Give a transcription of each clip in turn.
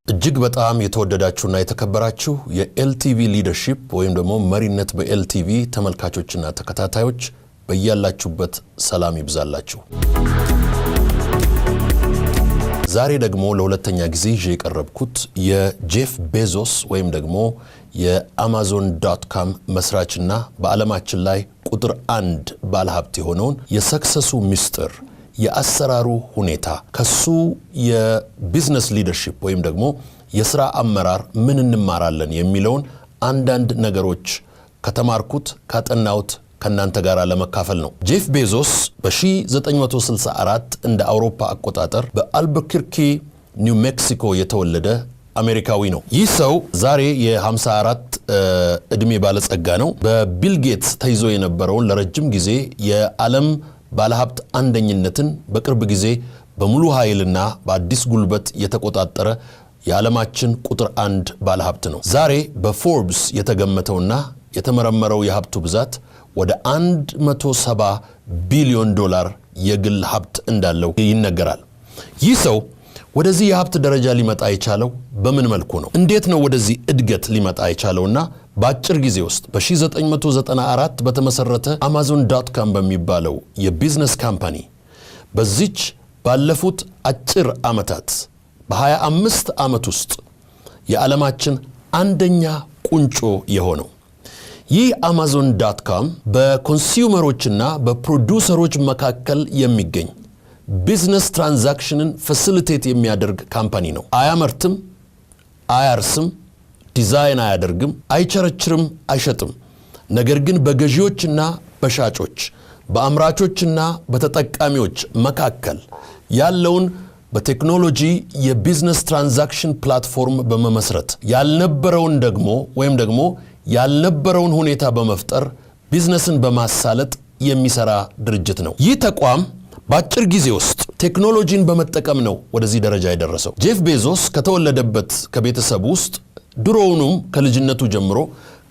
እጅግ በጣም የተወደዳችሁና የተከበራችሁ የኤልቲቪ ሊደርሺፕ ወይም ደግሞ መሪነት በኤልቲቪ ተመልካቾችና ተከታታዮች በእያላችሁበት ሰላም ይብዛላችሁ። ዛሬ ደግሞ ለሁለተኛ ጊዜ የቀረብኩት የጄፍ ቤዞስ ወይም ደግሞ የአማዞን.com መስራችና በዓለማችን ላይ ቁጥር 1 ባለሀብት የሆነውን የሰክሰሱ ሚስጥር የአሰራሩ ሁኔታ ከሱ የቢዝነስ ሊደርሺፕ ወይም ደግሞ የሥራ አመራር ምን እንማራለን የሚለውን አንዳንድ ነገሮች ከተማርኩት ካጠናውት ከናንተ ጋር ለመካፈል ነው። ጄፍ ቤዞስ በ1964 እንደ አውሮፓ አቆጣጠር በአልበርከርኪ ኒው ሜክሲኮ የተወለደ አሜሪካዊ ነው። ይህ ሰው ዛሬ የ54 እድሜ ባለጸጋ ነው። በቢል ጌትስ ተይዞ የነበረውን ለረጅም ጊዜ የዓለም ባለሀብት አንደኝነትን በቅርብ ጊዜ በሙሉ ኃይልና በአዲስ ጉልበት የተቆጣጠረ የዓለማችን ቁጥር 1 ባለሀብት ነው። ዛሬ በፎርብስ የተገመተውና የተመረመረው የሀብቱ ብዛት ወደ 170 ቢሊዮን ዶላር የግል ሀብት እንዳለው ይነገራል። ይህ ሰው ወደዚህ የሀብት ደረጃ ሊመጣ የቻለው በምን መልኩ ነው? እንዴት ነው ወደዚህ እድገት ሊመጣ የቻለውና በአጭር ጊዜ ውስጥ በ1994 በተመሰረተ Amazon.com በሚባለው የቢዝነስ ካምፓኒ በዚች ባለፉት አጭር ዓመታት በ25 ዓመት ውስጥ የዓለማችን አንደኛ ቁንጮ የሆነው ይህ Amazon.com በኮንሱመሮችና በፕሮዲውሰሮች መካከል የሚገኝ ቢዝነስ ትራንዛክሽንን ፋሲሊቴት የሚያደርግ ካምፓኒ ነው። አያመርትም፣ አያርስም፣ ዲዛይን አያደርግም፣ አይቸረችርም፣ አይሸጥም። ነገር ግን በገዢዎችና በሻጮች በአምራቾችና በተጠቃሚዎች መካከል ያለውን በቴክኖሎጂ የቢዝነስ ትራንዛክሽን ፕላትፎርም በመመስረት ያልነበረውን ሁኔታ በመፍጠር ቢዝነስን በማሳለጥ የሚሰራ ድርጅት ነው። ይህ ተቋም በአጭር ጊዜ ውስጥ ቴክኖሎጂን በመጠቀም ነው ወደዚህ ደረጃ የደረሰው። ጄፍ ቤዞስ ከተወለደበት ከቤተሰብ ውስጥ ድሮውንም ከልጅነቱ ጀምሮ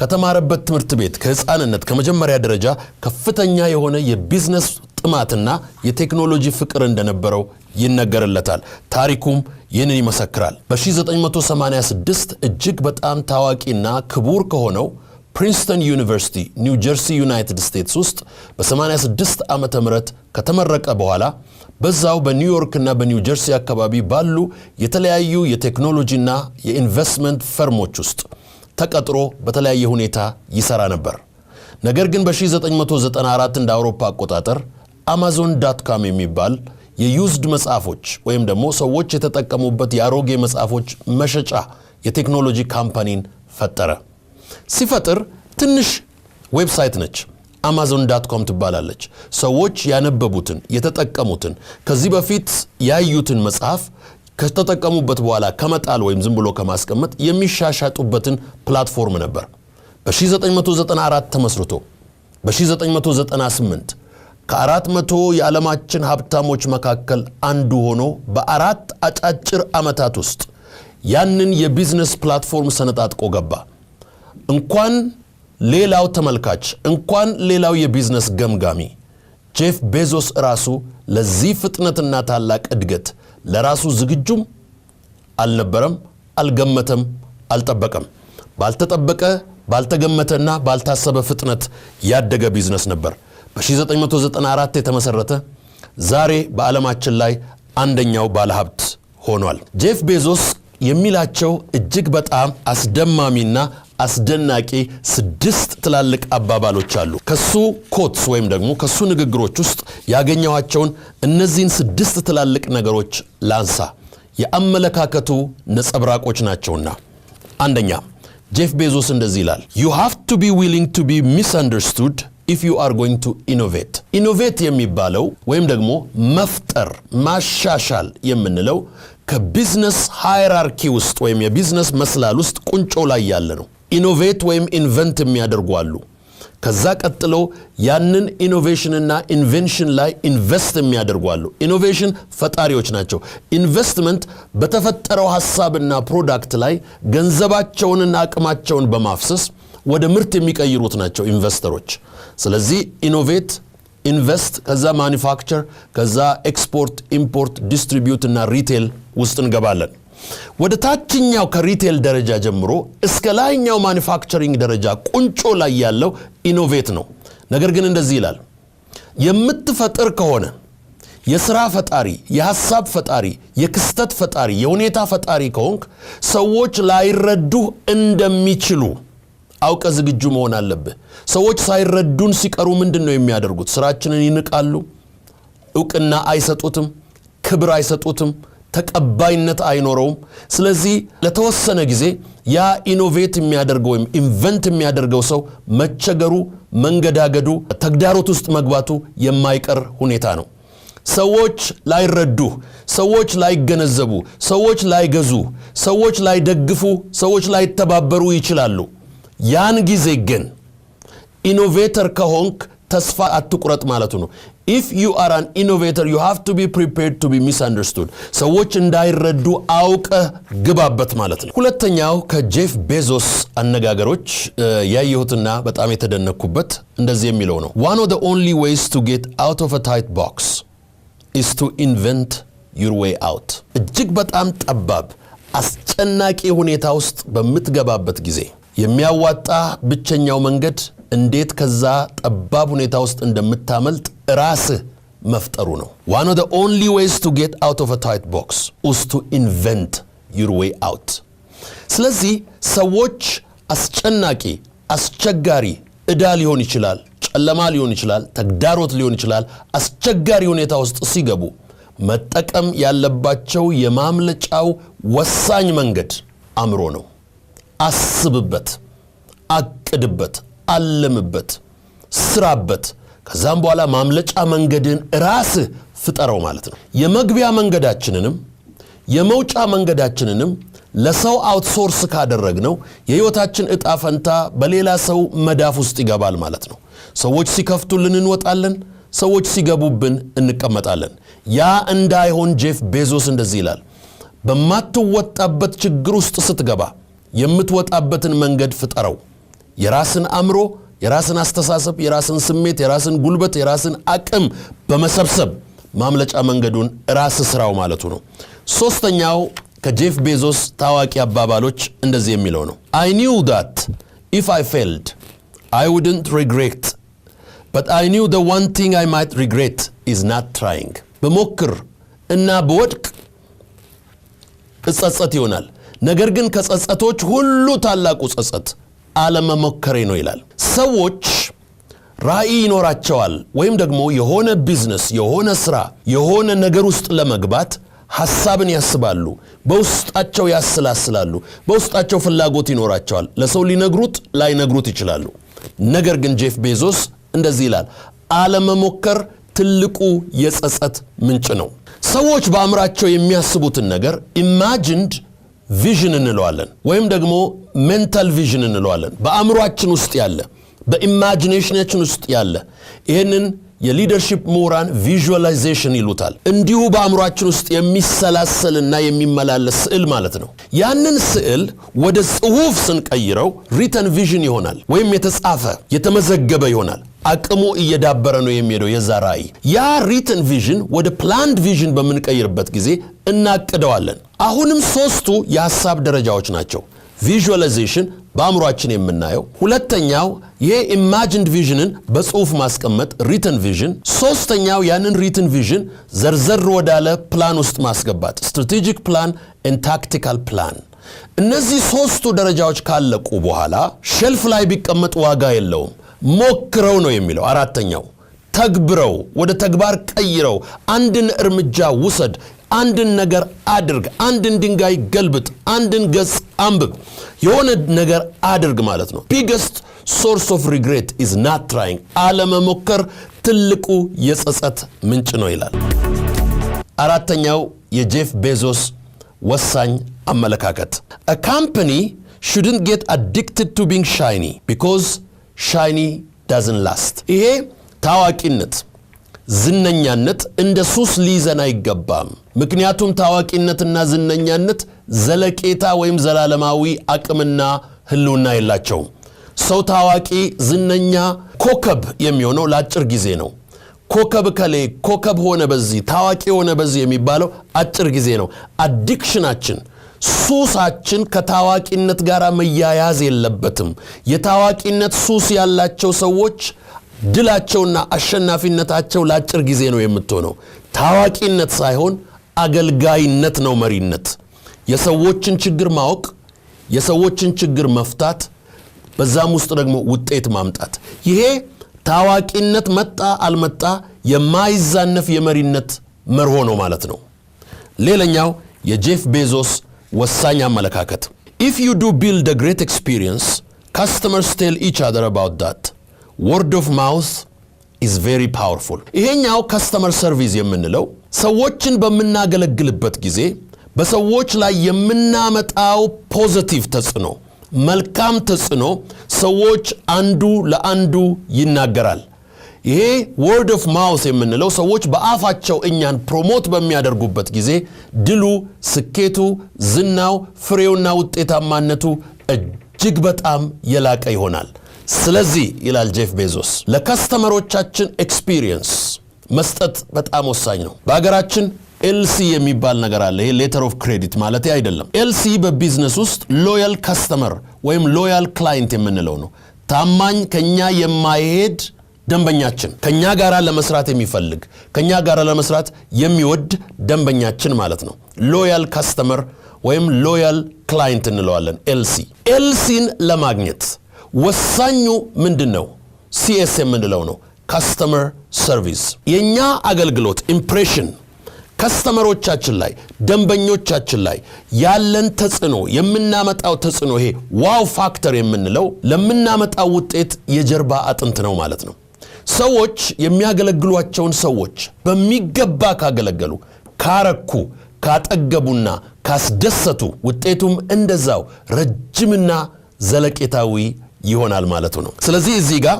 ከተማረበት ትምህርት ቤት ከህፃንነት ከመጀመሪያ ደረጃ ከፍተኛ የሆነ የቢዝነስ ጥማትና የቴክኖሎጂ ፍቅር እንደነበረው ይነገርለታል። ታሪኩም ይህንን ይመሰክራል። በ1986 እጅግ በጣም ታዋቂና ክቡር ከሆነው ፕሪንስተን ዩኒቨርሲቲ ኒው ጀርሲ ዩናይትድ ስቴትስ ውስጥ በ86 ዓመተ ምህረት ከተመረቀ በኋላ በዛው በኒውዮርክ እና በኒው ጀርሲ አካባቢ ባሉ የተለያዩ የቴክኖሎጂና የኢንቨስትመንት ፈርሞች ውስጥ ተቀጥሮ በተለያየ ሁኔታ ይሰራ ነበር። ነገር ግን በ1994 እንደ አውሮፓ አቆጣጠር Amazon.com የሚባል የዩዝድ መጽሐፎች ወይም ደግሞ ሰዎች የተጠቀሙበት የአሮጌ መጽሐፎች መሸጫ የቴክኖሎጂ ካምፓኒን ፈጠረ። ሲፈጥር ትንሽ ዌብሳይት ነች። Amazon.com ትባላለች። ሰዎች ያነበቡትን የተጠቀሙትን ከዚህ በፊት ያዩትን መጽሐፍ ከተጠቀሙበት በኋላ ከመጣል ወይም ዝም ብሎ ከማስቀመጥ የሚሻሻጡበትን ፕላትፎርም ነበር። በ1994 ተመስርቶ በ1998 ከ400 የዓለማችን ሀብታሞች መካከል አንዱ ሆኖ በአራት አጫጭር ዓመታት ውስጥ ያንን የቢዝነስ ፕላትፎርም ሰነጣጥቆ ገባ። እንኳን ሌላው ተመልካች እንኳን ሌላው የቢዝነስ ገምጋሚ ጄፍ ቤዞስ ራሱ ለዚህ ፍጥነትና ታላቅ እድገት ለራሱ ዝግጁም አልነበረም፣ አልገመተም፣ አልጠበቀም። ባልተጠበቀ ባልተገመተና ባልታሰበ ፍጥነት ያደገ ቢዝነስ ነበር። በ1994 የተመሰረተ ዛሬ በዓለማችን ላይ አንደኛው ባለሀብት ሆኗል። ጄፍ ቤዞስ የሚላቸው እጅግ በጣም አስደማሚና አስደናቂ 6 ትላልቅ አባባሎች አሉ። ከሱ ኮትስ ወይም ደግሞ ከሱ ንግግሮች ውስጥ ያገኘዋቸውን እነዚህን 6 ትላልቅ ነገሮች ላንሳ። የአመለካከቱ ነጸብራቆች ናቸውና። አንደኛ ጄፍ ቤዞስ እንደዚህ ይላል፣ You have to be willing to be misunderstood if you are going to innovate. ኢኖቬት የሚባለው ወይም ደግሞ መፍጠር ማሻሻል የምንለው ከቢዝነስ ሃይራርኪ ውስጥ ወይም የቢዝነስ መስላል ውስጥ ቁንጮ ላይ ያለ ነው። ኢኖቬት ወይም ኢንቨንት የሚያደርጉ አሉ። ከዛ ቀጥሎ ያንን ኢኖቬሽንና ኢንቨንሽን ላይ ኢንቨስት የሚያደርጉ አሉ። ኢኖቬሽን ፈጣሪዎች ናቸው። ኢንቨስትመንት በተፈጠረው ሐሳብና ፕሮዳክት ላይ ገንዘባቸውንና አቅማቸውን በማፍሰስ ወደ ምርት የሚቀይሩት ናቸው ኢንቨስተሮች። ስለዚህ ኢኖቬት፣ ኢንቨስት፣ ከዛ ማኒፋክቸር፣ ከዛ ኤክስፖርት፣ ኢምፖርት፣ ዲስትሪቢዩት እና ሪቴል ውስጥ እንገባለን። ወደ ታችኛው ከሪቴል ደረጃ ጀምሮ እስከ ላይኛው ማኒፋክቸሪንግ ደረጃ ቁንጮ ላይ ያለው ኢኖቬት ነው። ነገር ግን እንደዚህ ይላል፣ የምትፈጥር ከሆነ የሥራ ፈጣሪ፣ የሐሳብ ፈጣሪ፣ የክስተት ፈጣሪ፣ የሁኔታ ፈጣሪ ከሆንክ ሰዎች ላይረዱህ እንደሚችሉ አውቀ ዝግጁ መሆን አለብህ። ሰዎች ሳይረዱን ሲቀሩ ምንድን ነው የሚያደርጉት? ስራችንን ይንቃሉ፣ ዕውቅና አይሰጡትም፣ ክብር አይሰጡትም፣ ተቀባይነት አይኖረውም። ስለዚህ ለተወሰነ ጊዜ ያ ኢኖቬት የሚያደርገው ወይም ኢንቨንት የሚያደርገው ሰው መቸገሩ፣ መንገዳገዱ፣ ተግዳሮት ውስጥ መግባቱ የማይቀር ሁኔታ ነው። ሰዎች ላይረዱ፣ ሰዎች ላይገነዘቡ፣ ሰዎች ላይገዙ፣ ሰዎች ላይደግፉ፣ ሰዎች ላይተባበሩ ይችላሉ። ያን ጊዜ ግን ኢኖቬተር ከሆንክ ተስፋ አትቁረጥ ማለቱ ነው። If you are an innovator, you have to be prepared to be misunderstood. ሰዎች እንዳይረዱ አውቀህ ግባበት ማለት ነው። ሁለተኛው ከጄፍ ቤዞስ አነጋገሮች ያየሁትና በጣም የተደነኩበት እንደዚህ የሚለው ነው። One of the only ways to get out of a tight box is to invent your way out. እጅግ በጣም ጠባብ አስጨናቂ ሁኔታ ውስጥ በምትገባበት ጊዜ የሚያዋጣ ብቸኛው መንገድ እንዴት ከዛ ጠባብ ሁኔታ ውስጥ እንደምታመልጥ ራስህ መፍጠሩ ነው። One of the only ways to get out of a tight box is to invent your way out. ስለዚህ ሰዎች አስጨናቂ፣ አስቸጋሪ፣ ዕዳ ሊሆን ይችላል፣ ጨለማ ሊሆን ይችላል፣ ተግዳሮት ሊሆን ይችላል፣ አስቸጋሪ ሁኔታ ውስጥ ሲገቡ መጠቀም ያለባቸው የማምለጫው ወሳኝ መንገድ አእምሮ ነው። አስብበት፣ አቅድበት፣ አለምበት፣ ስራበት። ከዛም በኋላ ማምለጫ መንገድን ራስህ ፍጠረው ማለት ነው። የመግቢያ መንገዳችንንም የመውጫ መንገዳችንንም ለሰው አውትሶርስ ካደረግነው የህይወታችን ዕጣ ፈንታ በሌላ ሰው መዳፍ ውስጥ ይገባል ማለት ነው። ሰዎች ሲከፍቱልን እንወጣለን፣ ሰዎች ሲገቡብን እንቀመጣለን። ያ እንዳይሆን ጄፍ ቤዞስ እንደዚህ ይላል፣ በማትወጣበት ችግር ውስጥ ስትገባ የምትወጣበትን መንገድ ፍጠረው። የራስን አእምሮ፣ የራስን አስተሳሰብ፣ የራስን ስሜት፣ የራስን ጉልበት፣ የራስን አቅም በመሰብሰብ ማምለጫ መንገዱን ራስ ስራው ማለቱ ነው። ሶስተኛው ከጄፍ ቤዞስ ታዋቂ አባባሎች እንደዚህ የሚለው ነው። I knew that if I failed, I wouldn't regret, but I knew the one thing I might regret is not trying. በሞክር እና በወድቅ ጸጸት ይሆናል፣ ነገር ግን ከጸጸቶች ሁሉ ታላቁ ጸጸት አለመሞከሬ ነው ይላል። ሰዎች ራዕይ ይኖራቸዋል ወይም ደግሞ የሆነ ቢዝነስ፣ የሆነ ስራ፣ የሆነ ነገር ውስጥ ለመግባት ሐሳብን ያስባሉ፣ በውስጣቸው ያስላስላሉ፣ በውስጣቸው ፍላጎት ይኖራቸዋል። ለሰው ሊነግሩት ላይነግሩት ይችላሉ። ነገር ግን ጄፍ ቤዞስ እንደዚህ ይላል፣ አለመሞከር ትልቁ የጸጸት ምንጭ ነው። ሰዎች በአእምራቸው የሚያስቡትን ነገር ኢማጂንድ ቪዥን እንለዋለን ወይም ደግሞ ሜንታል ቪዥን እንለዋለን። በአእምሮአችን ውስጥ ያለ፣ በኢማጂኔሽናችን ውስጥ ያለ፣ ይህንን የሊደርሺፕ ምሁራን ቪዥዋላይዜሽን ይሉታል። እንዲሁ በአእምሮአችን ውስጥ የሚሰላሰልና የሚመላለስ ስዕል ማለት ነው። ያንን ስዕል ወደ ጽሑፍ ስንቀይረው ሪተን ቪዥን ይሆናል ወይም የተጻፈ የተመዘገበ ይሆናል። አቅሙ እየዳበረ ነው የሚሄደው የዛ ራዕይ። ያ ሪተን ቪዥን ወደ ፕላንድ ቪዥን በምንቀይርበት ጊዜ እናቅደዋለን። አሁንም ሶስቱ የሐሳብ ደረጃዎች ናቸው። ቪዥዋላይዜሽን በአእምሮአችን የምናየው፣ ሁለተኛው ይሄ ኢማጂንድ ቪዥንን በጽሑፍ ማስቀመጥ ሪተን ቪዥን፣ ሶስተኛው ያንን ሪተን ቪዥን ዘርዘር ወዳለ ፕላን ውስጥ ማስገባት ስትራቴጂክ ፕላን ኤንድ ታክቲካል ፕላን። እነዚህ ሶስቱ ደረጃዎች ካለቁ በኋላ ሼልፍ ላይ ቢቀመጥ ዋጋ የለውም፣ ሞክረው ነው የሚለው። አራተኛው ተግብረው፣ ወደ ተግባር ቀይረው፣ አንድን እርምጃ ውሰድ፣ አንድን ነገር አድርግ፣ አንድን ድንጋይ ገልብጥ፣ አንድን ገጽ አንብብ፣ የሆነ ነገር አድርግ ማለት ነው። ቢገስት ሶርስ ኦፍ ሪግሬት ኢዝ ናት ትራይንግ። አለመሞከር ትልቁ የጸጸት ምንጭ ነው ይላል። አራተኛው የጄፍ ቤዞስ ወሳኝ አመለካከት፣ a company shouldn't get addicted to being shiny because shiny doesn't last። ይሄ ታዋቂነት ዝነኛነት እንደ ሱስ ሊይዘን አይገባም። ምክንያቱም ታዋቂነትና ዝነኛነት ዘለቄታ ወይም ዘላለማዊ አቅምና ህልውና የላቸውም። ሰው ታዋቂ ዝነኛ ኮከብ የሚሆነው ለአጭር ጊዜ ነው። ኮከብ ከሌ ኮከብ ሆነ በዚህ ታዋቂ ሆነ በዚህ የሚባለው አጭር ጊዜ ነው። አዲክሽናችን ሱሳችን ከታዋቂነት ጋር መያያዝ የለበትም። የታዋቂነት ሱስ ያላቸው ሰዎች ድላቸውና አሸናፊነታቸው ለአጭር ጊዜ ነው የምትሆነው። ታዋቂነት ሳይሆን አገልጋይነት ነው መሪነት። የሰዎችን ችግር ማወቅ፣ የሰዎችን ችግር መፍታት፣ በዛም ውስጥ ደግሞ ውጤት ማምጣት። ይሄ ታዋቂነት መጣ አልመጣ የማይዛነፍ የመሪነት መርሆ ነው ማለት ነው። ሌላኛው የጄፍ ቤዞስ ወሳኝ አመለካከት if you do build a great experience, customers tell each other about that. Word of mouth is very powerful. ይሄኛው customer service የምንለው ሰዎችን በመናገለግልበት ጊዜ በሰዎች ላይ የምናመጣው ፖዚቲቭ ተጽዕኖ መልካም ተጽዕኖ ሰዎች አንዱ ለአንዱ ይናገራል። ይሄ word of mouth የምንለው ሰዎች በአፋቸው እኛን ፕሮሞት በሚያደርጉበት ጊዜ ድሉ፣ ስኬቱ፣ ዝናው፣ ፍሬውና ውጤታማነቱ እጅግ በጣም የላቀ ይሆናል። ስለዚህ ይላል ጄፍ ቤዞስ ለከስተመሮቻችን ኤክስፒሪየንስ መስጠት በጣም ወሳኝ ነው። በአገራችን ኤልሲ የሚባል ነገር አለ። ይሄ ሌተር ኦፍ ክሬዲት ማለት አይደለም። ኤልሲ በቢዝነስ ውስጥ ሎያል ካስተመር ወይም ሎያል ክላይንት የምንለው ነው። ታማኝ ከኛ የማይሄድ ደንበኛችን፣ ከኛ ጋር ለመስራት የሚፈልግ ከኛ ጋር ለመስራት የሚወድ ደንበኛችን ማለት ነው። ሎያል ካስተመር ወይም ሎያል ክላይንት እንለዋለን ኤልሲ። ኤልሲን ለማግኘት ወሳኙ ምንድነው? ሲኤስ የምንለው ነው፣ ካስተመር ሰርቪስ። የኛ አገልግሎት ኢምፕሬሽን ከስተመሮቻችን ላይ ደንበኞቻችን ላይ ያለን ተጽዕኖ የምናመጣው ተጽዕኖ ይሄ ዋው ፋክተር የምንለው ለምናመጣው ውጤት የጀርባ አጥንት ነው ማለት ነው። ሰዎች የሚያገለግሏቸውን ሰዎች በሚገባ ካገለገሉ፣ ካረኩ፣ ካጠገቡና ካስደሰቱ ውጤቱም እንደዛው ረጅምና ዘለቄታዊ ይሆናል ማለት ነው። ስለዚህ እዚህ ጋር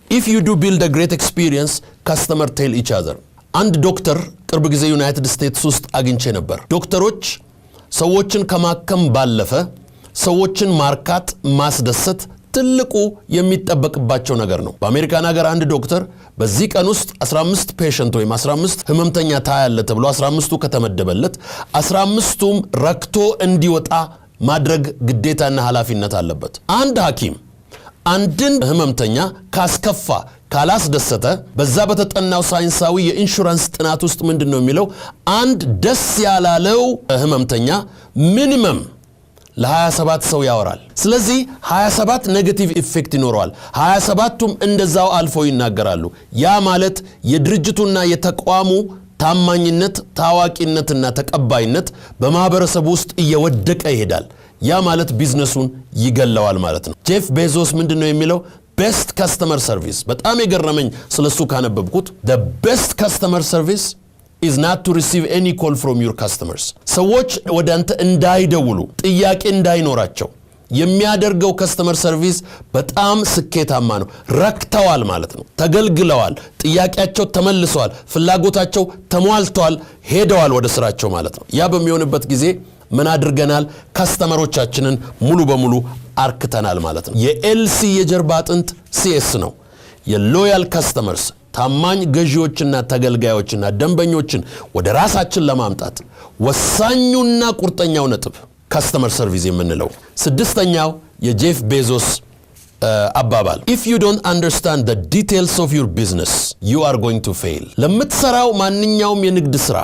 if you do build a great experience, customer tell each other። አንድ ዶክተር ቅርብ ጊዜ ዩናይትድ ስቴትስ ውስጥ አግኝቼ ነበር። ዶክተሮች ሰዎችን ከማከም ባለፈ ሰዎችን ማርካት፣ ማስደሰት ትልቁ የሚጠበቅባቸው ነገር ነው። በአሜሪካን ሀገር አንድ ዶክተር በዚህ ቀን ውስጥ 15 ፔሸንት ወይም 15 ህመምተኛ ታያለ ተብሎ 15ቱ ከተመደበለት 15ቱም ረክቶ እንዲወጣ ማድረግ ግዴታና ኃላፊነት አለበት። አንድ ሐኪም አንድን ህመምተኛ ካስከፋ ካላስደሰተ በዛ በተጠናው ሳይንሳዊ የኢንሹራንስ ጥናት ውስጥ ምንድነው የሚለው? አንድ ደስ ያላለው ህመምተኛ ሚኒመም ለ27 ሰው ያወራል። ስለዚህ 27 ኔጌቲቭ ኢፌክት ይኖረዋል። 27ቱም እንደዛው አልፎ ይናገራሉ። ያ ማለት የድርጅቱና የተቋሙ ታማኝነት፣ ታዋቂነትና ተቀባይነት በማህበረሰቡ ውስጥ እየወደቀ ይሄዳል። ያ ማለት ቢዝነሱን ይገለዋል ማለት ነው። ጄፍ ቤዞስ ምንድነው የሚለው? ቤስት ካስተመር ሰርቪስ። በጣም የገረመኝ ስለሱ ካነበብኩት the best customer service is not to receive any call from your customers። ሰዎች ወደ አንተ እንዳይደውሉ፣ ጥያቄ እንዳይኖራቸው የሚያደርገው ከስተመር ሰርቪስ በጣም ስኬታማ ነው። ረክተዋል ማለት ነው። ተገልግለዋል፣ ጥያቄያቸው ተመልሰዋል፣ ፍላጎታቸው ተሟልተዋል፣ ሄደዋል ወደ ስራቸው ማለት ነው። ያ በሚሆንበት ጊዜ ምን አድርገናል? ከስተመሮቻችንን ሙሉ በሙሉ አርክተናል ማለት ነው። የኤልሲ የጀርባ አጥንት ሲኤስ ነው። የሎያል ካስተመርስ ታማኝ ገዢዎችና ተገልጋዮችና ደንበኞችን ወደ ራሳችን ለማምጣት ወሳኙና ቁርጠኛው ነጥብ ካስተመር ሰርቪስ የምንለው። ስድስተኛው የጄፍ ቤዞስ አባባል if you don't understand the details of your business, you are going to fail። ለምትሰራው ማንኛውም የንግድ ስራ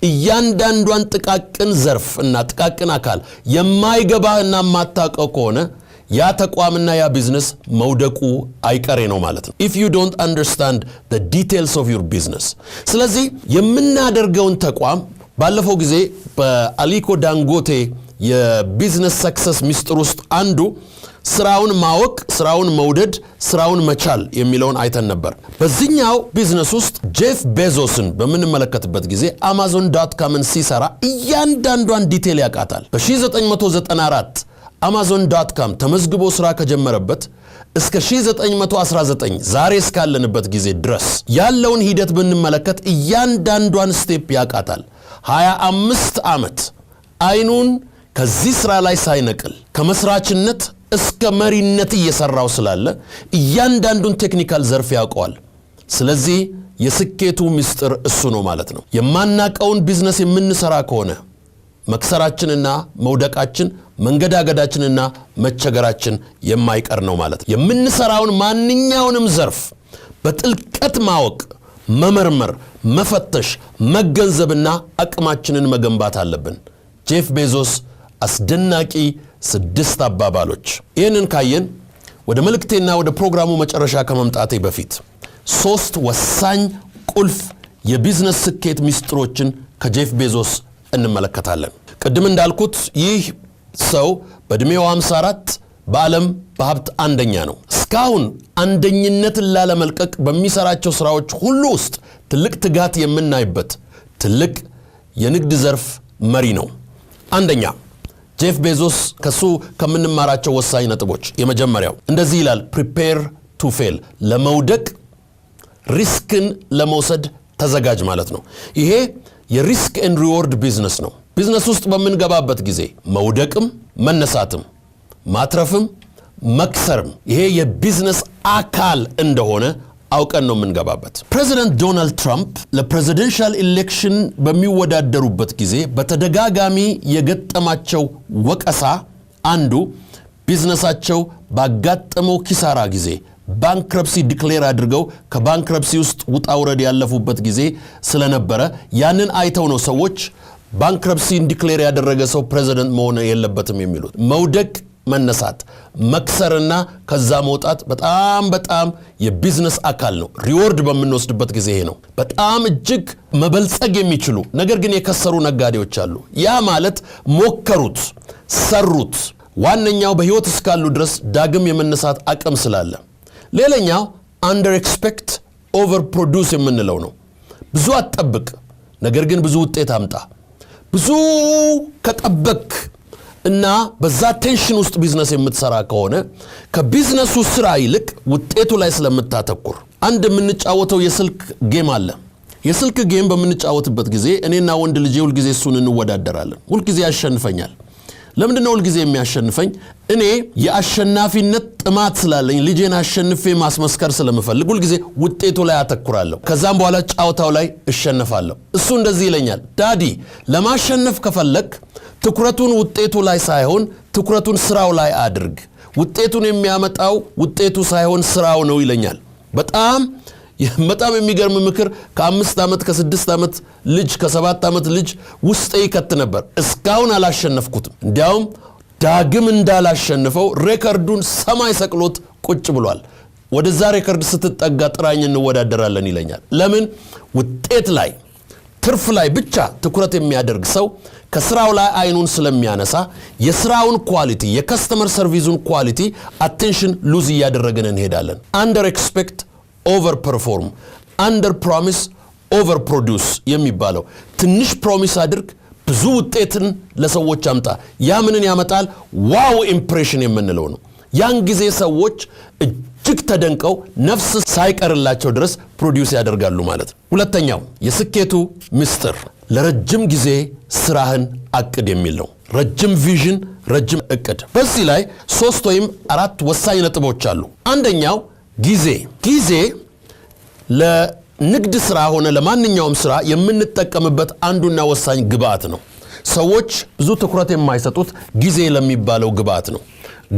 እያንዳንዷን ጥቃቅን ዘርፍ እና ጥቃቅን አካል የማይገባህና ማታውቀው ከሆነ ያ ተቋምና ያ ቢዝነስ መውደቁ አይቀሬ ነው ማለት ነው። if you don't understand the details of your business። ስለዚህ የምናደርገውን ተቋም ባለፈው ጊዜ በአሊኮ ዳንጎቴ የቢዝነስ ሰክሰስ ሚስጥር ውስጥ አንዱ ስራውን ማወቅ፣ ስራውን መውደድ፣ ስራውን መቻል የሚለውን አይተን ነበር። በዚህኛው ቢዝነስ ውስጥ ጄፍ ቤዞስን በምንመለከትበት ጊዜ amazon.comን ሲሰራ እያንዳንዷን ዲቴል ያውቃታል። በ1994 amazon.com ተመዝግቦ ስራ ከጀመረበት እስከ 1919 ዛሬ እስካለንበት ጊዜ ድረስ ያለውን ሂደት ብንመለከት እያንዳንዷን ስቴፕ ያቃታል። 25 ዓመት አይኑን ከዚህ ስራ ላይ ሳይነቅል ከመስራችነት እስከ መሪነት እየሰራው ስላለ እያንዳንዱን ቴክኒካል ዘርፍ ያውቀዋል። ስለዚህ የስኬቱ ምስጢር እሱ ነው ማለት ነው። የማናቀውን ቢዝነስ የምንሰራ ከሆነ መክሰራችንና መውደቃችን መንገዳገዳችንና መቸገራችን የማይቀር ነው ማለት ነው። የምንሰራውን ማንኛውንም ዘርፍ በጥልቀት ማወቅ፣ መመርመር፣ መፈተሽ፣ መገንዘብና አቅማችንን መገንባት አለብን። ጄፍ ቤዞስ አስደናቂ 6 አባባሎች። ይህንን ካየን ወደ መልእክቴና ወደ ፕሮግራሙ መጨረሻ ከመምጣቴ በፊት 3 ወሳኝ ቁልፍ የቢዝነስ ስኬት ምስጢሮችን ከጄፍ ቤዞስ እንመለከታለን። ቅድም እንዳልኩት ይህ ሰው በእድሜው 54 በዓለም በሀብት አንደኛ ነው። እስካሁን አንደኝነትን ላለመልቀቅ በሚሰራቸው ስራዎች ሁሉ ውስጥ ትልቅ ትጋት የምናይበት ትልቅ የንግድ ዘርፍ መሪ ነው። አንደኛ ጄፍ ቤዞስ ከሱ ከምንማራቸው ወሳኝ ነጥቦች የመጀመሪያው እንደዚህ ይላል፣ ፕሪፔር ቱ ፌል፣ ለመውደቅ ሪስክን ለመውሰድ ተዘጋጅ ማለት ነው። ይሄ የሪስክ ኤንድ ሪዋርድ ቢዝነስ ነው። ቢዝነስ ውስጥ በምንገባበት ጊዜ መውደቅም መነሳትም ማትረፍም መክሰርም ይሄ የቢዝነስ አካል እንደሆነ አውቀን ነው የምንገባበት። ፕሬዚደንት ዶናልድ ትራምፕ ለፕሬዚደንሻል ኢሌክሽን በሚወዳደሩበት ጊዜ በተደጋጋሚ የገጠማቸው ወቀሳ አንዱ ቢዝነሳቸው ባጋጠመው ኪሳራ ጊዜ ባንክረፕሲ ዲክሌር አድርገው ከባንክረፕሲ ውስጥ ውጣ ውረድ ያለፉበት ጊዜ ስለነበረ ያንን አይተው ነው ሰዎች ባንክረፕሲን ዲክሌር ያደረገ ሰው ፕሬዚደንት መሆን የለበትም የሚሉት። መውደቅ፣ መነሳት፣ መክሰርና ከዛ መውጣት በጣም የቢዝነስ አካል ነው። ሪዋርድ በምንወስድበት ጊዜ ይሄ ነው። በጣም እጅግ መበልጸግ የሚችሉ ነገር ግን የከሰሩ ነጋዴዎች አሉ። ያ ማለት ሞከሩት፣ ሰሩት። ዋነኛው በህይወት እስካሉ ድረስ ዳግም የመነሳት አቅም ስላለ። ሌላኛው አንደር ኤክስፔክት ኦቨር ፕሮዲውስ የምንለው ነው። ብዙ አትጠብቅ፣ ነገር ግን ብዙ ውጤት አምጣ። ብዙ ከጠበቅ እና በዛ ቴንሽን ውስጥ ቢዝነስ የምትሰራ ከሆነ ከቢዝነሱ ስራ ይልቅ ውጤቱ ላይ ስለምታተኩር። አንድ የምንጫወተው የስልክ ጌም አለ። የስልክ ጌም በምንጫወትበት ጊዜ እኔና ወንድ ልጄ ሁልጊዜ እሱን እንወዳደራለን። ሁልጊዜ ያሸንፈኛል። ለምንድነው ሁልጊዜ የሚያሸንፈኝ? እኔ የአሸናፊነት ጥማት ስላለኝ ልጄን አሸንፌ ማስመስከር ስለምፈልግ ሁልጊዜ ውጤቱ ላይ አተኩራለሁ። ከዛም በኋላ ጫወታው ላይ እሸነፋለሁ። እሱ እንደዚህ ይለኛል፣ ዳዲ ለማሸነፍ ከፈለክ ትኩረቱን ውጤቱ ላይ ሳይሆን ትኩረቱን ስራው ላይ አድርግ። ውጤቱን የሚያመጣው ውጤቱ ሳይሆን ስራው ነው ይለኛል። በጣም የሚገርም ምክር ከ5 ዓመት ከ6 ዓመት ልጅ ከ7 ዓመት ልጅ ውስጤ ይከት ነበር። እስካሁን አላሸነፍኩትም። እንዲያውም ዳግም እንዳላሸንፈው ሬከርዱን ሰማይ ሰቅሎት ቁጭ ብሏል። ወደዛ ሬከርድ ስትጠጋ ጥራኝ እንወዳደራለን ይለኛል። ለምን? ውጤት ላይ ትርፍ ላይ ብቻ ትኩረት የሚያደርግ ሰው ከስራው ላይ አይኑን ስለሚያነሳ የስራውን ኳሊቲ የከስተመር ሰርቪሱን ኳሊቲ አቴንሽን ሉዝ እያደረግን እንሄዳለን። አንደር ኤክስፔክት ኦቨር ፐርፎርም፣ አንደር ፕሮሚስ ኦቨር ፕሮዲውስ የሚባለው ትንሽ ፕሮሚስ አድርግ ብዙ ውጤትን ለሰዎች አምጣ። ያ ምንን ያመጣል? ዋው ኢምፕሬሽን የምንለው ነው። ያን ጊዜ ሰዎች እጅግ ተደንቀው ነፍስ ሳይቀርላቸው ድረስ ፕሮዲውስ ያደርጋሉ ማለት ነው። ሁለተኛው የስኬቱ ምስጢር ለረጅም ጊዜ ስራህን አቅድ የሚል ነው። ረጅም ቪዥን፣ ረጅም እቅድ። በዚህ ላይ 3 ወይም 4 ወሳኝ ነጥቦች አሉ። አንደኛው ጊዜ ለንግድ ስራ ሆነ ለማንኛውም ስራ የምንጠቀምበት አንዱና ወሳኝ ግብአት ነው። ሰዎች ብዙ ትኩረት የማይሰጡት ጊዜ ለሚባለው ግብአት ነው።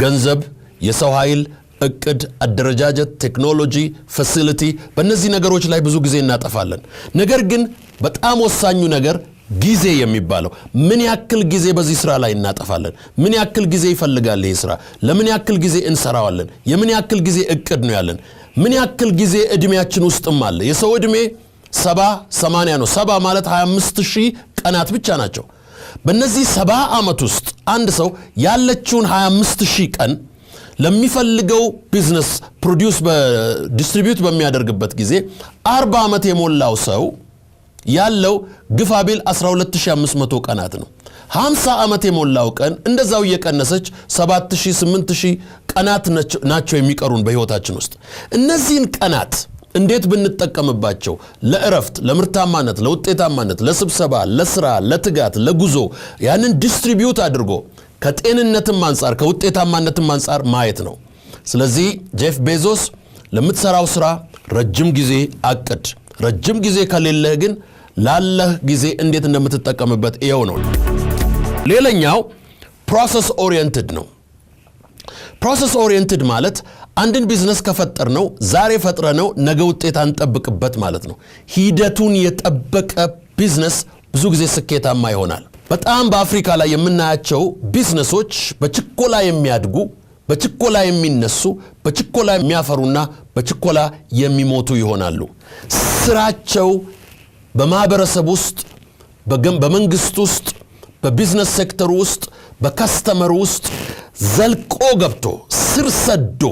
ገንዘብ፣ የሰው ኃይል፣ እቅድ፣ አደረጃጀት፣ ቴክኖሎጂ፣ ፋሲሊቲ፣ በእነዚህ ነገሮች ላይ ብዙ ጊዜ እናጠፋለን። ነገር ግን በጣም ወሳኙ ነገር ጊዜ የሚባለው ምን ያክል ጊዜ በዚህ ስራ ላይ እናጠፋለን? ምን ያክል ጊዜ ይፈልጋል ይሄ ስራ? ለምን ያክል ጊዜ እንሰራዋለን? የምን ያክል ጊዜ እቅድ ነው ያለን? ምን ያክል ጊዜ እድሜያችን ውስጥም አለ? የሰው እድሜ 70-80 ነው። 70 ማለት 25,000 ቀናት ብቻ ናቸው። በእነዚህ 70 ዓመት ውስጥ አንድ ሰው ያለችውን 25,000 ቀን ለሚፈልገው ቢዝነስ ዲስትሪቢዩት በሚያደርግበት ጊዜ 40 ዓመት የሞላው ሰው ያለው ግፋቢል 12,500 ቀናት ነው። 50 ዓመት የሞላው ቀን እንደዛው እየቀነሰች 7000 8000 ቀናት ናቸው የሚቀሩን በህይወታችን ውስጥ። እነዚህን ቀናት እንዴት ብንጠቀምባቸው ለእረፍት፣ ለምርታማነት፣ ለውጤታማነት፣ ለስብሰባ፣ ለስራ፣ ለትጋት፣ ለጉዞ ያንን ዲስትሪቢዩት አድርጎ ከጤንነትም አንፃር ከውጤታማነትም አንፃር ማየት ነው። ስለዚህ ጄፍ ቤዞስ ለምትሰራው ስራ ረጅም ጊዜ አቅድ። ረጅም ጊዜ ከሌለህ ግን ላለህ ጊዜ እንዴት እንደምትጠቀምበት ይኸው ነው። ሌላኛው ፕሮሰስ ኦሪየንትድ ነው። ፕሮሰስ ኦሪየንትድ ማለት አንድን ቢዝነስ ከፈጠር ነው ዛሬ ፈጥረ ነው ነገ ውጤት አንጠብቅበት ማለት ነው። ሂደቱን የጠበቀ ቢዝነስ ብዙ ጊዜ ስኬታማ ይሆናል። በጣም በአፍሪካ ላይ የምናያቸው ቢዝነሶች በችኮላ የሚያድጉ፣ በችኮላ የሚነሱ፣ በችኮላ የሚያፈሩና በችኮላ የሚሞቱ ይሆናሉ። ስራቸው በማህበረሰብ ውስጥ፣ በመንግስት ውስጥ፣ በቢዝነስ ሴክተር ውስጥ፣ በከስተመር ውስጥ ዘልቆ ገብቶ ስር ሰዶ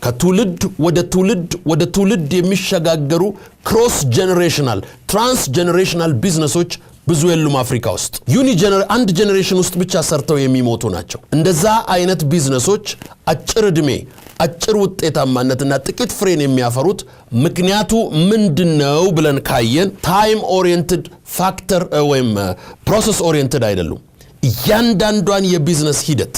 ከትውልድ ወደ ትውልድ ወደ ትውልድ የሚሸጋገሩ ክሮስ ጄኔሬሽናል ትራንስ ጄኔሬሽናል ቢዝነሶች ብዙ የሉም አፍሪካ ውስጥ። አንድ ጄኔሬሽን ውስጥ ብቻ ሰርተው የሚሞቱ ናቸው። እንደዛ አይነት ቢዝነሶች አጭር ዕድሜ፣ አጭር ውጤታማነትና ጥቂት ፍሬን የሚያፈሩት ምክንያቱ ምንድነው ብለን ካየን ታይም ኦሪየንትድ ፋክተር ወይም ፕሮሰስ ኦሪየንትድ አይደሉም። እያንዳንዷን የቢዝነስ ሂደት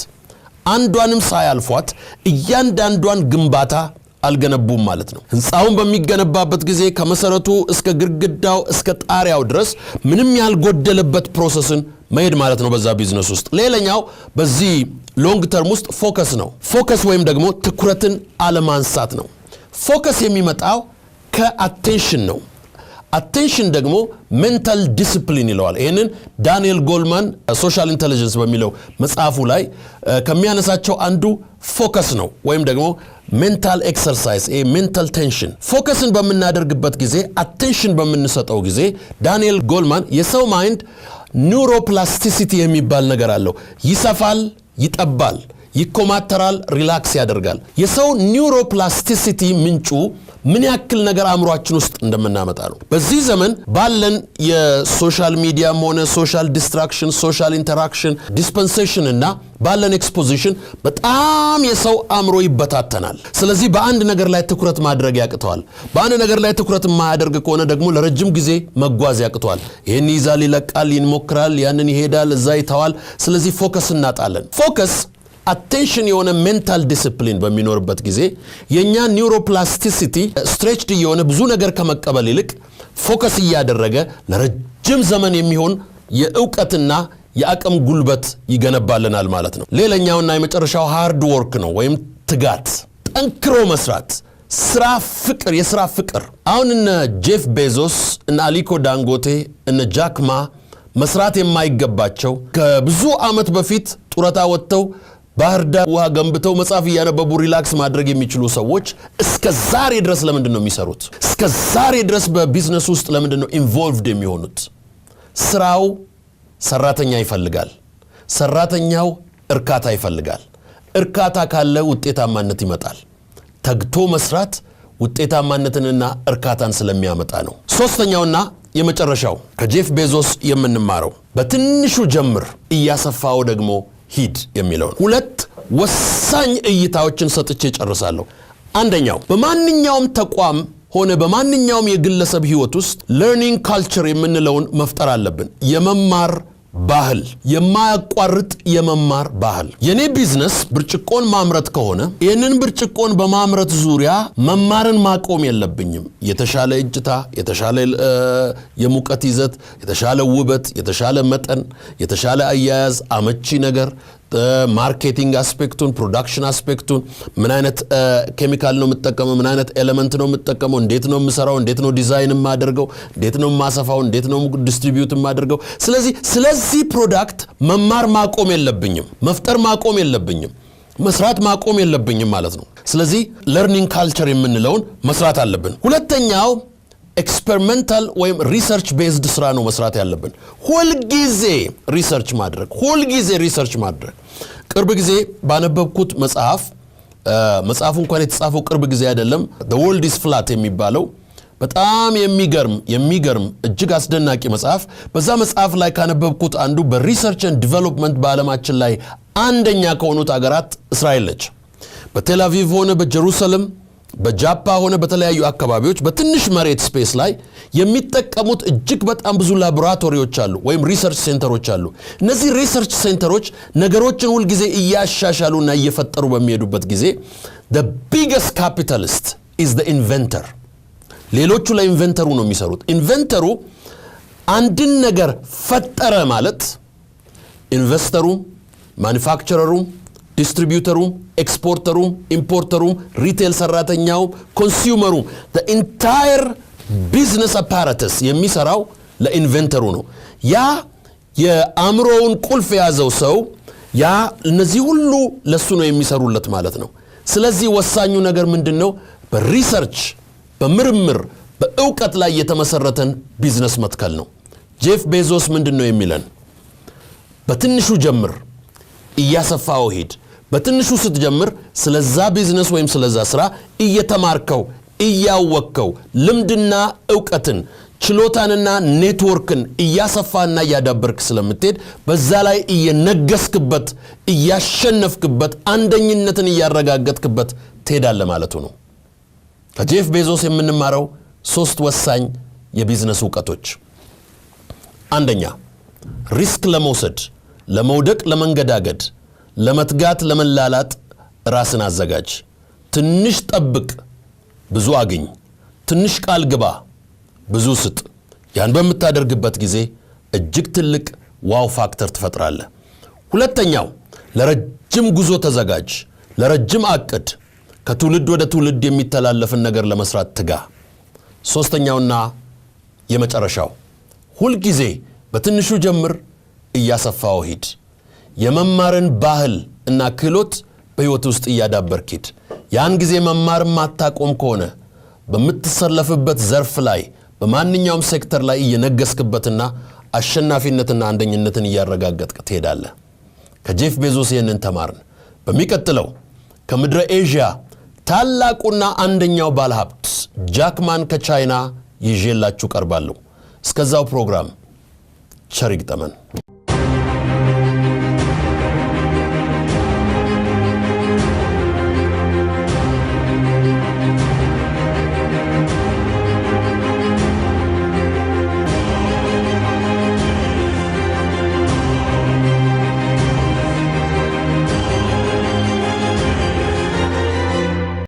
አንዷንም ሳያልፏት እያንዳንዷን ግንባታ አልገነቡም ማለት ነው። ህንፃውን በሚገነባበት ጊዜ ከመሰረቱ እስከ ግድግዳው እስከ ጣሪያው ድረስ ምንም ያልጎደለበት ፕሮሰስን መሄድ ማለት ነው በዛ ቢዝነስ ውስጥ። ሌላኛው በዚህ ሎንግ ተርም ውስጥ ፎከስ ነው። ፎከስ ወይም ደግሞ ትኩረትን አለማንሳት ነው። ፎከስ የሚመጣው ከአቴንሽን ነው። አቴንሽን ደግሞ ሜንታል ዲሲፕሊን ይለዋል። ይህንን ዳንኤል ጎልማን ሶሻል ኢንቴሊጀንስ በሚለው መጽሐፉ ላይ ከሚያነሳቸው አንዱ ፎከስ ነው፣ ወይም ደግሞ ሜንታል ኤክሰርሳይዝ፣ ሜንታል ቴንሽን። ፎከስን በምናደርግበት ጊዜ፣ አቴንሽን በምንሰጠው ጊዜ ዳንኤል ጎልማን የሰው ማይንድ ኒውሮፕላስቲሲቲ የሚባል ነገር አለው። ይሰፋል፣ ይጠባል፣ ይኮማተራል፣ ሪላክስ ያደርጋል። የሰው ኒውሮፕላስቲሲቲ ምንጩ ምን ያክል ነገር አእምሯችን ውስጥ እንደምናመጣ ነው። በዚህ ዘመን ባለን የሶሻል ሚዲያም ሆነ ሶሻል ዲስትራክሽን፣ ሶሻል ኢንተራክሽን ዲስፐንሴሽን እና ባለን ኤክስፖዚሽን በጣም የሰው አእምሮ ይበታተናል። ስለዚህ በአንድ ነገር ላይ ትኩረት ማድረግ ያቅተዋል። በአንድ ነገር ላይ ትኩረት የማያደርግ ከሆነ ደግሞ ለረጅም ጊዜ መጓዝ ያቅተዋል። ይህን ይዛል፣ ይለቃል፣ ይሞክራል፣ ያንን ይሄዳል፣ እዛ ይተዋል። ስለዚህ ፎከስ እናጣለን። ፎከስ አቴንሽን የሆነ ሜንታል ዲሲፕሊን በሚኖርበት ጊዜ የኛ ኒውሮፕላስቲሲቲ ስትሬችድ የሆነ ብዙ ነገር ከመቀበል ይልቅ ፎከስ እያደረገ ለረጅም ዘመን የሚሆን የእውቀትና የአቅም ጉልበት ይገነባልናል ማለት ነው። ሌላኛውና የመጨረሻው ሃርድ ወርክ ነው ወይም ትጋት፣ ጠንክሮ መስራት፣ ስራ ፍቅር፣ የስራ ፍቅር። አሁን እነ ጄፍ ቤዞስ፣ እነ አሊኮ ዳንጎቴ፣ እነ ጃክ ማ መስራት የማይገባቸው ከብዙ ዓመት በፊት ጡረታ ወጥተው ባህር ዳር ውሃ ገንብተው መጽሐፍ እያነበቡ ሪላክስ ማድረግ የሚችሉ ሰዎች እስከ ዛሬ ድረስ ለምንድን ነው የሚሰሩት? እስከ ዛሬ ድረስ በቢዝነስ ውስጥ ለምንድን ነው ኢንቮልቭድ የሚሆኑት? ስራው ሰራተኛ ይፈልጋል። ሰራተኛው እርካታ ይፈልጋል። እርካታ ካለ ውጤታማነት ይመጣል። ተግቶ መስራት ውጤታማነትንና እርካታን ስለሚያመጣ ነው። ሶስተኛውና የመጨረሻው ከጄፍ ቤዞስ የምንማረው በትንሹ ጀምር እያሰፋው ደግሞ ሂድ የሚለውን ሁለት ወሳኝ እይታዎችን ሰጥቼ ጨርሳለሁ። አንደኛው በማንኛውም ተቋም ሆነ በማንኛውም የግለሰብ ህይወት ውስጥ ለርኒንግ ካልቸር የምንለውን መፍጠር አለብን። የመማር ባህል፣ የማያቋርጥ የመማር ባህል። የኔ ቢዝነስ ብርጭቆን ማምረት ከሆነ ይህንን ብርጭቆን በማምረት ዙሪያ መማርን ማቆም የለብኝም። የተሻለ እጅታ፣ የተሻለ የሙቀት ይዘት፣ የተሻለ ውበት፣ የተሻለ መጠን፣ የተሻለ አያያዝ፣ አመቺ ነገር፣ ማርኬቲንግ አስፔክቱን፣ ፕሮዳክሽን አስፔክቱን፣ ምን አይነት ኬሚካል ነው የምጠቀመው፣ ምን አይነት ኤሌመንት ነው የምጠቀመው፣ እንዴት ነው የምሰራው፣ እንዴት ነው ዲዛይን የማደርገው፣ እንዴት ነው የማሰፋው፣ እንዴት ነው ዲስትሪቢዩት የማደርገው። ስለዚህ ፕሮዳክት መማር ማቆም የለብኝም፣ መፍጠር ማቆም የለብኝም፣ መስራት ማቆም የለብኝም ማለት ነው። ስለዚህ ለርኒንግ ካልቸር የምንለውን መስራት አለብን። ሁለተኛው ኤክስፐሪመንታል ወይም ሪሰርች ቤዝድ ስራ ነው መስራት ያለብን። ሁልጊዜ ሪሰርች ማድረግ። ቅርብ ጊዜ ባነበብኩት መጽሐፉ እንኳን የተጻፈው ቅርብ ጊዜ አይደለም፣ The World is Flat የሚባለው በጣም የሚገርም እጅግ አስደናቂ መጽሐፍ። በዛ መጽሐፍ ላይ ካነበብኩት አንዱ በሪሰርች ኤንድ ዲቨሎፕመንት በዓለማችን ላይ አንደኛ ከሆኑት አገራት እስራኤል ነች። በቴል አቪቭ ሆነ በጀሩሳሌም በጃፓ ሆነ በተለያዩ አካባቢዎች በትንሽ መሬት ስፔስ ላይ የሚጠቀሙት እጅግ በጣም ብዙ ላቦራቶሪዎች አሉ ወይም ሪሰርች ሴንተሮች አሉ። እነዚህ ሪሰርች ሴንተሮች ነገሮችን ሁሉ ጊዜ እያሻሻሉና እየፈጠሩ በሚሄዱበት ጊዜ the biggest capitalist is the inventor። ሌሎቹ ለኢንቨንተሩ ነው የሚሰሩት። ኢንቨንተሩ አንድን ነገር ፈጠረ ማለት ኢንቨስተሩ፣ ማኑፋክቸረሩ፣ ዲስትሪቢዩተሩ፣ ኤክስፖርተሩ፣ ኢምፖርተሩ፣ ሪቴል ሰራተኛው፣ ኮንሱመሩ the entire business apparatus የሚሰራው ለኢንቨንተሩ ነው። ያ የአእምሮውን ቁልፍ የያዘው ሰው ያ እነዚህ ሁሉ ለሱ ነው የሚሰሩለት ማለት ነው። ስለዚህ ወሳኙ ነገር ምንድነው? በሪሰርች በምርምር በእውቀት ላይ የተመሰረተን ቢዝነስ መትከል ነው። ጄፍ ቤዞስ ምንድነው የሚለን? በትንሹ ጀምር እያሰፋው ሂድ። በትንሹ ስትጀምር ስለዛ ቢዝነስ ወይም ስለዛ ስራ እየተማርከው እያወቅከው ልምድና ዕውቀትን ችሎታንና ኔትወርክን እያሰፋና እያዳበርክ ስለምትሄድ በዛ ላይ እየነገስክበት እያሸነፍክበት አንደኝነትን እያረጋገጥክበት ትሄዳለህ ማለቱ ነው። ከጄፍ ቤዞስ የምንማረው 3 ወሳኝ የቢዝነስ ዕውቀቶች። አንደኛ፣ ሪስክ ለመውሰድ፣ ለመውደቅ፣ ለመንገዳገድ፣ ለመትጋት፣ ለመላላጥ ራስን አዘጋጅ። ትንሽ ጠብቅ፣ ብዙ አግኝ። ትንሽ ቃል ግባ፣ ብዙ ስጥ። ያን በምታደርግበት ጊዜ እጅግ ትልቅ ዋው ፋክተር ትፈጥራለህ። ሁለተኛው፣ ለረጅም ጉዞ ተዘጋጅ፣ ለረጅም አቅድ። ከትውልድ ወደ ትውልድ የሚተላለፍን ነገር ለመስራት ትጋ። ሶስተኛውና የመጨረሻው፣ ሁል ጊዜ በትንሹ ጀምር፣ እያሰፋው ሂድ። የመማርን ባህል እና ክህሎት በሕይወት ውስጥ እያዳበርክ ሂድ። ያን ጊዜ መማር ማታቆም ከሆነ በምትሰለፍበት ዘርፍ ላይ በማንኛውም ሴክተር ላይ እየነገስክበትና አሸናፊነትና አንደኝነትን እያረጋገጥክ ትሄዳለህ። ከጄፍ ቤዞስ ይህንን ተማርን። በሚቀጥለው ከምድረ ኤዥያ ታላቁና አንደኛው ባለሀብት ጃክማን ከቻይና ይዤላችሁ ቀርባለሁ። እስከዛው ፕሮግራም ቸር ይግጠመን።